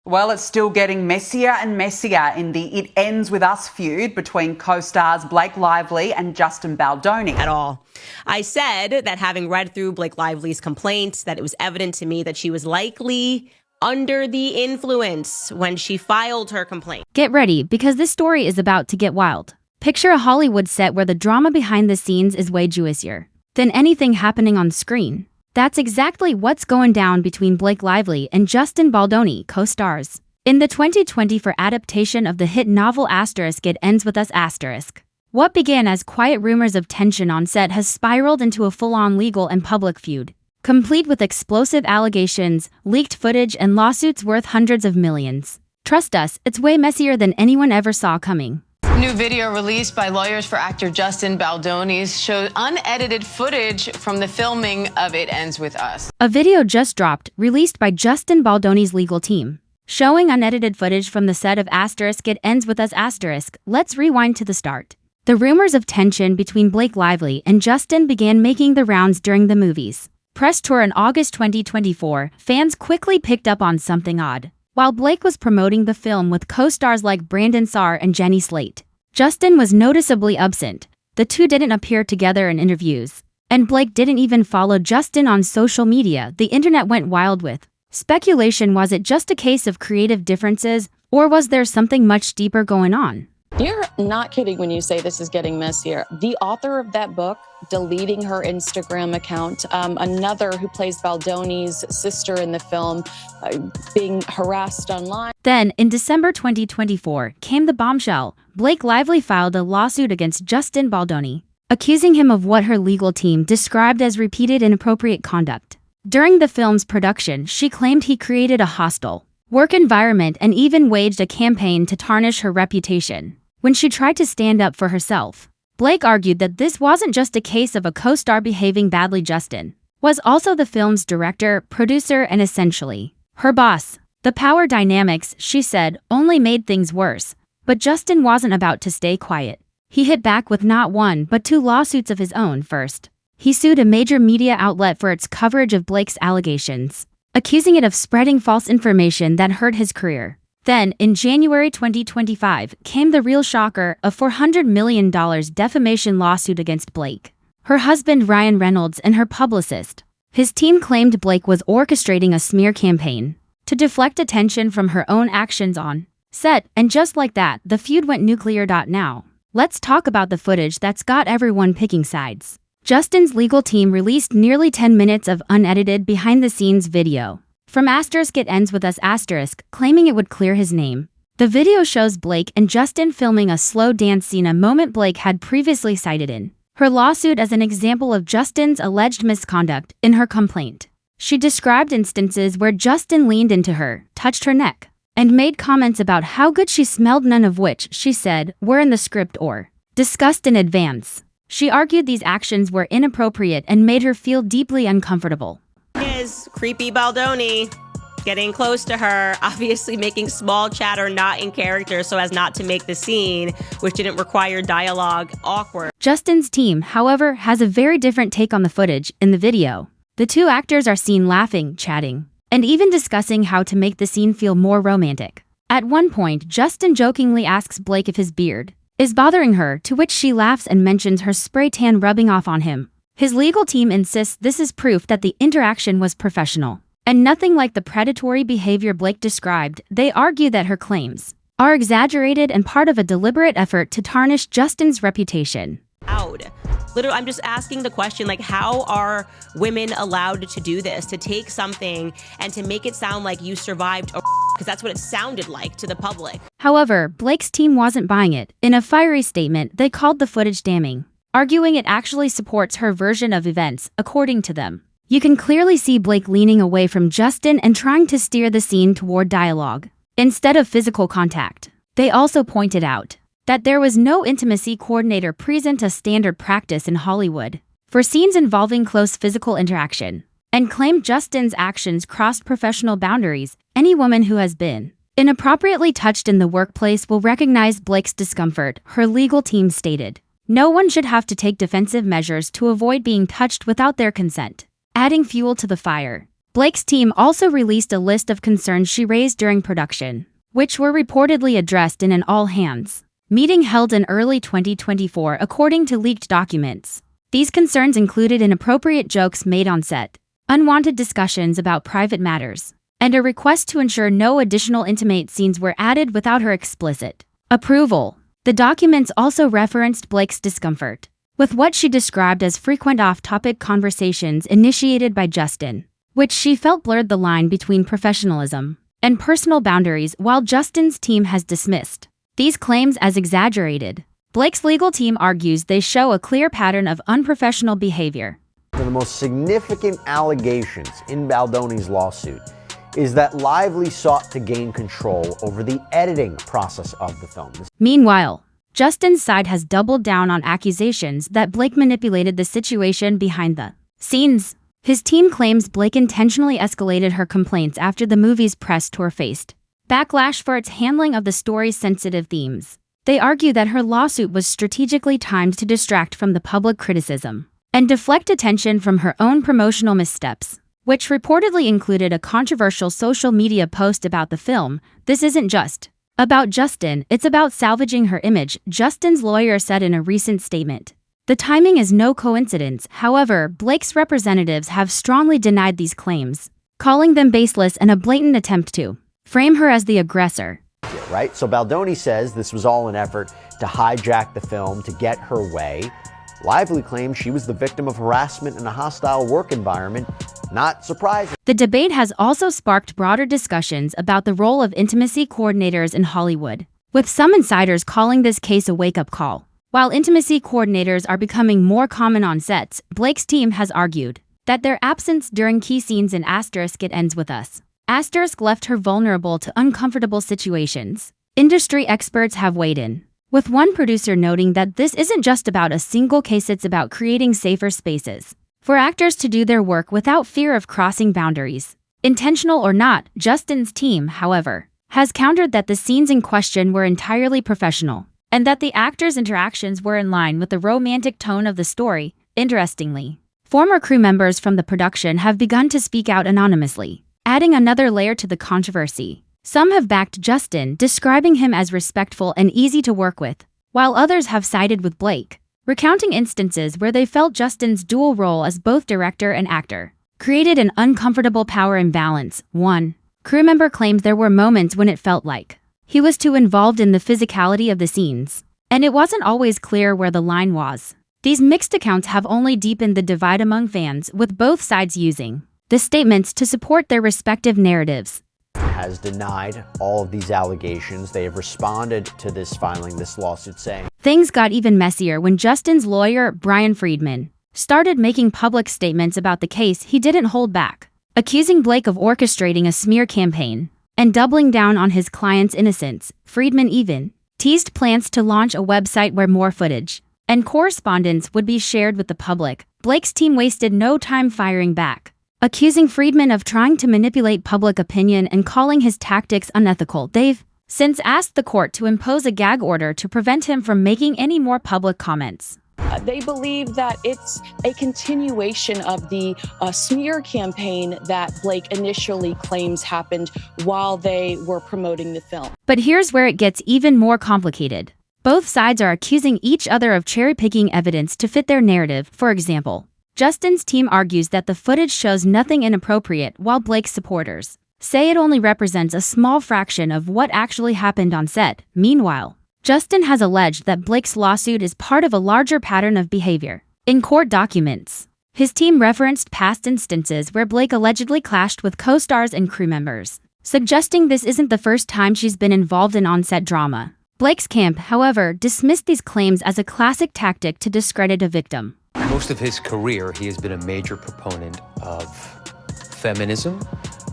Well, it's still getting messier and messier in the It Ends With Us feud between co-stars Blake Lively and Justin Baldoni. At all. I said that having read through Blake Lively's complaints, that it was evident to me that she was likely under the influence when she filed her complaint. Get ready, because this story is about to get wild. Picture a Hollywood set where the drama behind the scenes is way juicier than anything happening on screen. That's exactly what's going down between Blake Lively and Justin Baldoni, co-stars in the 2024 adaptation of the hit novel It Ends With Us *. What began as quiet rumors of tension on set has spiraled into a full-on legal and public feud, complete with explosive allegations, leaked footage, and lawsuits worth hundreds of millions. Trust us, it's way messier than anyone ever saw coming. New video released by lawyers for actor Justin Baldoni showed unedited footage from the filming of It Ends With Us. A video just dropped, released by Justin Baldoni's legal team, showing unedited footage from the set of It Ends With Us *. Let's rewind to the start. The rumors of tension between Blake Lively and Justin began making the rounds during the movie's press tour in August 2024. Fans quickly picked up on something odd. While Blake was promoting the film with co-stars like Brandon Saar and Jenny Slate, Justin was noticeably absent. The two didn't appear together in interviews, and Blake didn't even follow Justin on social media. The internet went wild with speculation. Was it just a case of creative differences, or was there something much deeper going on? You're not kidding when you say this is getting messier. The author of that book deleting her Instagram account, another who plays Baldoni's sister in the film, being harassed online. Then, in December 2024, came the bombshell. Blake Lively filed a lawsuit against Justin Baldoni, accusing him of what her legal team described as repeated inappropriate conduct. During the film's production, she claimed he created a hostile work environment and even waged a campaign to tarnish her reputation. When she tried to stand up for herself, Blake argued that this wasn't just a case of a co-star behaving badly. Justin was also the film's director, producer, and essentially her boss. The power dynamics, she said, only made things worse. But Justin wasn't about to stay quiet. He hit back with not one but two lawsuits of his own. First, he sued a major media outlet for its coverage of Blake's allegations, accusing it of spreading false information that hurt his career. Then, in January 2025, came the real shocker, a $400 million defamation lawsuit against Blake, her husband Ryan Reynolds, and her publicist. His team claimed Blake was orchestrating a smear campaign to deflect attention from her own actions on set, and just like that, the feud went nuclear. Now, let's talk about the footage that's got everyone picking sides. Justin's legal team released nearly 10 minutes of unedited behind-the-scenes video from It Ends With Us *, claiming it would clear his name. The video shows Blake and Justin filming a slow dance scene, a moment Blake had previously cited in her lawsuit as an example of Justin's alleged misconduct. In her complaint, she described instances where Justin leaned into her, touched her neck, and made comments about how good she smelled, none of which, she said, were in the script or discussed in advance. She argued these actions were inappropriate and made her feel deeply uncomfortable. Is creepy Baldoni getting close to her, obviously making small chatter not in character so as not to make the scene, which didn't require dialogue, awkward. Justin's team, however, has a very different take on the footage. In the video, the two actors are seen laughing, chatting, and even discussing how to make the scene feel more romantic. At one point, Justin jokingly asks Blake if his beard is bothering her, to which she laughs and mentions her spray tan rubbing off on him. His legal team insists this is proof that the interaction was professional and nothing like the predatory behavior Blake described. They argue that her claims are exaggerated and part of a deliberate effort to tarnish Justin's reputation. Literally, I'm just asking the question, like, how are women allowed to do this, to take something and to make it sound like you survived a because that's what it sounded like to the public. However, Blake's team wasn't buying it. In a fiery statement, they called the footage damning, arguing it actually supports her version of events. According to them, you can clearly see Blake leaning away from Justin and trying to steer the scene toward dialogue instead of physical contact. They also pointed out that there was no intimacy coordinator present, a standard practice in Hollywood for scenes involving close physical interaction, and claimed Justin's actions crossed professional boundaries. Any woman who has been inappropriately touched in the workplace will recognize Blake's discomfort, her legal team stated. No one should have to take defensive measures to avoid being touched without their consent. Adding fuel to the fire, Blake's team also released a list of concerns she raised during production, which were reportedly addressed in an all-hands meeting held in early 2024 according to leaked documents. These concerns included inappropriate jokes made on set, unwanted discussions about private matters, and a request to ensure no additional intimate scenes were added without her explicit approval. The documents also referenced Blake's discomfort with what she described as frequent off-topic conversations initiated by Justin, which she felt blurred the line between professionalism and personal boundaries, while Justin's team has dismissed these claims as exaggerated. Blake's legal team argues they show a clear pattern of unprofessional behavior. One of the most significant allegations in Baldoni's lawsuit is that Lively sought to gain control over the editing process of the film. Meanwhile, Justin's side has doubled down on accusations that Blake manipulated the situation behind the scenes. His team claims Blake intentionally escalated her complaints after the movie's press tour faced backlash for its handling of the story's sensitive themes. They argue that her lawsuit was strategically timed to distract from the public criticism and deflect attention from her own promotional missteps, which reportedly included a controversial social media post about the film. This isn't just about Justin, it's about salvaging her image, Justin's lawyer said in a recent statement. The timing is no coincidence. However, Blake's representatives have strongly denied these claims, calling them baseless and a blatant attempt to frame her as the aggressor. Right? So Baldoni says this was all an effort to hijack the film to get her way. Lively claims she was the victim of harassment in a hostile work environment. Not surprising. The debate has also sparked broader discussions about the role of intimacy coordinators in Hollywood, with some insiders calling this case a wake-up call. While intimacy coordinators are becoming more common on sets, Blake's team has argued that their absence during key scenes in *It Ends With Us* left her vulnerable to uncomfortable situations. Industry experts have weighed in, with one producer noting that this isn't just about a single case, it's about creating safer spaces for actors to do their work without fear of crossing boundaries. Intentional or not, Justin's team, however, has countered that the scenes in question were entirely professional, and that the actors' interactions were in line with the romantic tone of the story. Interestingly, former crew members from the production have begun to speak out anonymously, adding another layer to the controversy. Some have backed Justin, describing him as respectful and easy to work with, while others have sided with Blake, recounting instances where they felt Justin's dual role as both director and actor created an uncomfortable power imbalance. One crew member claimed there were moments when it felt like he was too involved in the physicality of the scenes, and it wasn't always clear where the line was. These mixed accounts have only deepened the divide among fans, with both sides using the statements to support their respective narratives. Has denied all of these allegations. They have responded to this filing, this lawsuit, saying things got even messier when Justin's lawyer, Brian Friedman, started making public statements about the case. He didn't hold back, accusing Blake of orchestrating a smear campaign and doubling down on his client's innocence. Friedman even teased plans to launch a website where more footage and correspondence would be shared with the public. Blake's team wasted no time firing back, accusing Friedman of trying to manipulate public opinion and calling his tactics unethical. They've since asked the court to impose a gag order to prevent him from making any more public comments. They believe that it's a continuation of the smear campaign that Blake initially claims happened while they were promoting the film. But here's where it gets even more complicated. Both sides are accusing each other of cherry-picking evidence to fit their narrative. For example, Justin's team argues that the footage shows nothing inappropriate, while Blake's supporters say it only represents a small fraction of what actually happened on set. Meanwhile, Justin has alleged that Blake's lawsuit is part of a larger pattern of behavior. In court documents, his team referenced past instances where Blake allegedly clashed with co-stars and crew members, suggesting this isn't the first time she's been involved in on-set drama. Blake's camp, however, dismissed these claims as a classic tactic to discredit a victim. Most of his career, he has been a major proponent of feminism,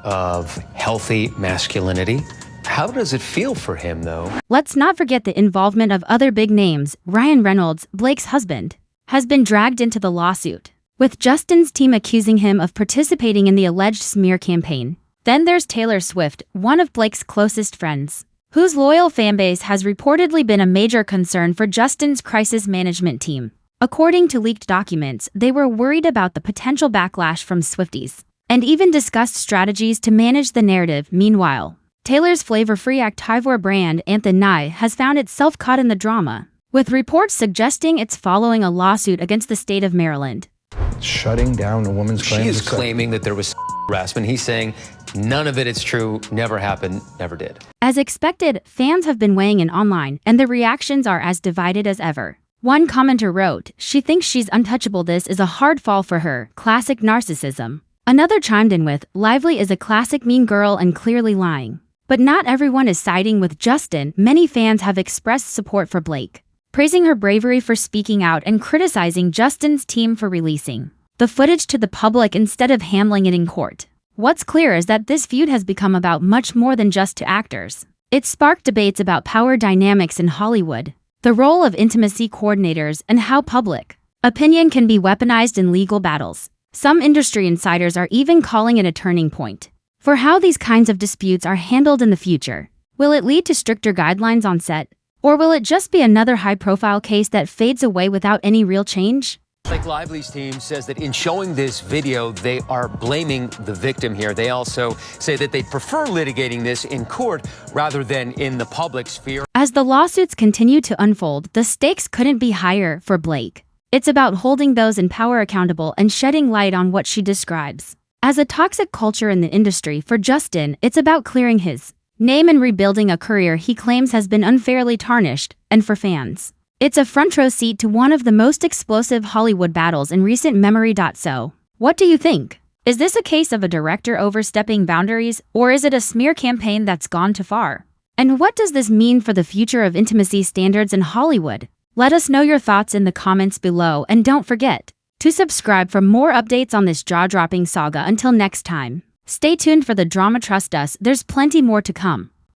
of healthy masculinity. How does it feel for him, though? Let's not forget the involvement of other big names. Ryan Reynolds, Blake's husband, has been dragged into the lawsuit, with Justin's team accusing him of participating in the alleged smear campaign. Then there's Taylor Swift, one of Blake's closest friends, whose loyal fanbase has reportedly been a major concern for Justin's crisis management team. According to leaked documents, they were worried about the potential backlash from Swifties, and even discussed strategies to manage the narrative. Meanwhile, Taylor's flavor-free Activore brand Anthem Nye has found itself caught in the drama, with reports suggesting it's following a lawsuit against the state of Maryland. Shutting down a woman's claim. She is claiming that there was harassment. He's saying none of it is true, never happened, never did. As expected, fans have been weighing in online, and the reactions are as divided as ever. One commenter wrote, "She thinks she's untouchable. This is a hard fall for her. Classic narcissism." Another chimed in with, "Lively is a classic mean girl and clearly lying." But not everyone is siding with Justin. Many fans have expressed support for Blake, praising her bravery for speaking out and criticizing Justin's team for releasing the footage to the public instead of handling it in court. What's clear is that this feud has become about much more than just two actors. It sparked debates about power dynamics in Hollywood, the role of intimacy coordinators, and how public opinion can be weaponized in legal battles. Some industry insiders are even calling it a turning point for how these kinds of disputes are handled in the future. Will it lead to stricter guidelines on set? Or will it just be another high-profile case that fades away without any real change? Blake Lively's team says that in showing this video, they are blaming the victim here. They also say that they prefer litigating this in court rather than in the public sphere. As the lawsuits continue to unfold, the stakes couldn't be higher for Blake. It's about holding those in power accountable and shedding light on what she describes as a toxic culture in the industry. For Justin, it's about clearing his name and rebuilding a career he claims has been unfairly tarnished. And for fans, it's a front-row seat to one of the most explosive Hollywood battles in recent memory. So, what do you think? Is this a case of a director overstepping boundaries, or is it a smear campaign that's gone too far? And what does this mean for the future of intimacy standards in Hollywood? Let us know your thoughts in the comments below, and don't forget to subscribe for more updates on this jaw-dropping saga. Until next time, stay tuned for the drama. Trust us, there's plenty more to come.